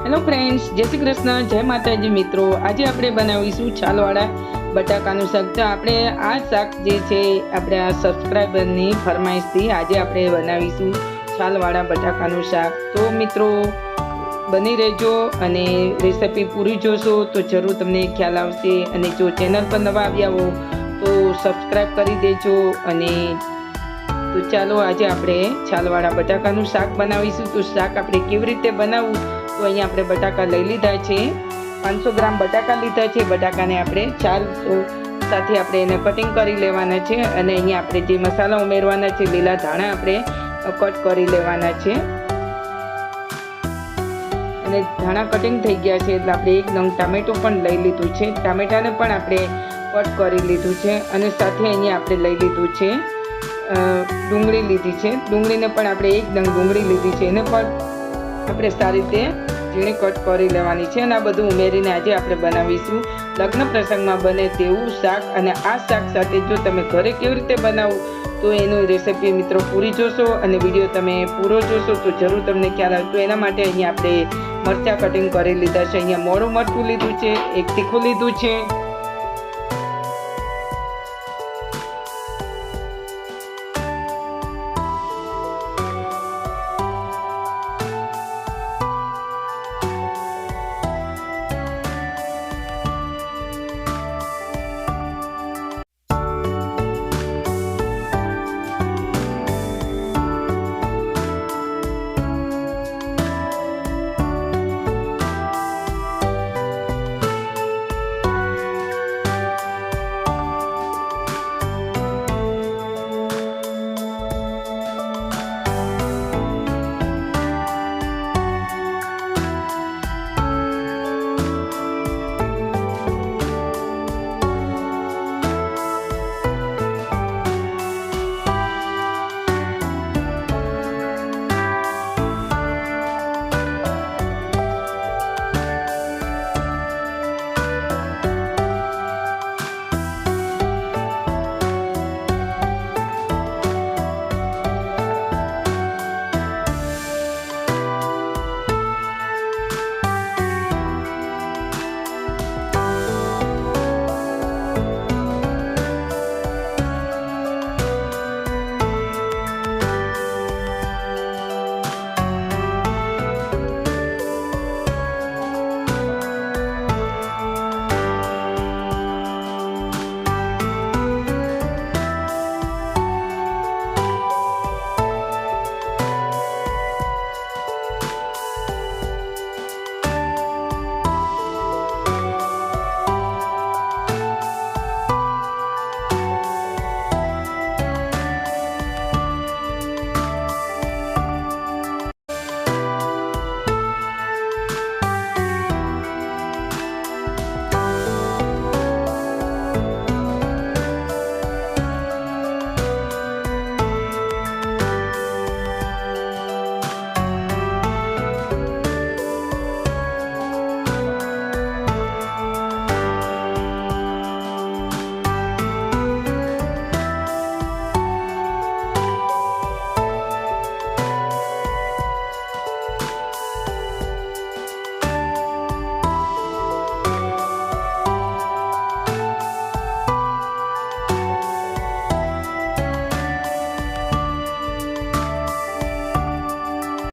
Hello friends, જય શ્રી કૃષ્ણ, જય માતાજી મિત્રો। આજે આપણે બનાવીશું છાલવાળા બટાકાનું શાક। તો આપણે આ શાક જે છે આપણે આ સબસ્ક્રાઈબરની ફરમાઈશથી આજે આપણે બનાવીશું છાલવાળા બટાકાનું શાક। તો મિત્રો બની રહેજો અને રેસિપી પૂરી જોશો તો જરૂર તમને ખ્યાલ આવશે। અને જો ચેનલ પર નવા આવ્યા હો તો સબસ્ક્રાઈબ કરી દેજો। અને તો ચાલો આજે આપણે છાલવાળા બટાકાનું શાક બનાવીશું। તો શાક આપણે કેવી રીતે બનાવવું, તો અહીંયા આપણે બટાકા લઈ લીધા છે, 500 ગ્રામ બટાકા લીધા છે। બટાકાને આપણે છાલ સાથે આપણે એને કટિંગ કરી લેવાના છે। અને અહીંયા આપણે જે મસાલા ઉમેરવાના છે, લીલા ધાણા આપણે કટ કરી લેવાના છે। અને ધાણા કટિંગ થઈ ગયા છે એટલે આપણે એક નંગ ટામેટું પણ લઈ લીધું છે, ટામેટાને પણ આપણે કટ કરી લીધું છે। અને સાથે અહીંયા આપણે લઈ લીધું છે ડુંગળી લીધી છે, ડુંગળીને પણ આપણે એક નંગ ડુંગળી લીધી છે, એને પણ આપણે સારી રીતે ઝીણી કટ કરી લેવાની છે। અને આ બધું ઉમેરીને આજે આપણે બનાવીશું લગ્ન પ્રસંગમાં બને તેવું શાક। અને આ શાક સાથે જો તમે ઘરે કેવી રીતે બનાવવું તો એનું રેસિપી મિત્રો પૂરી જોશો અને વિડીયો તમે પૂરો જોશો તો જરૂર તમને ખ્યાલ આવે। તો એના માટે અહીંયા આપણે મરચાં કટિંગ કરી લીધા છે, અહીંયા મોળું મરચું લીધું છે, એક તીખું લીધું છે,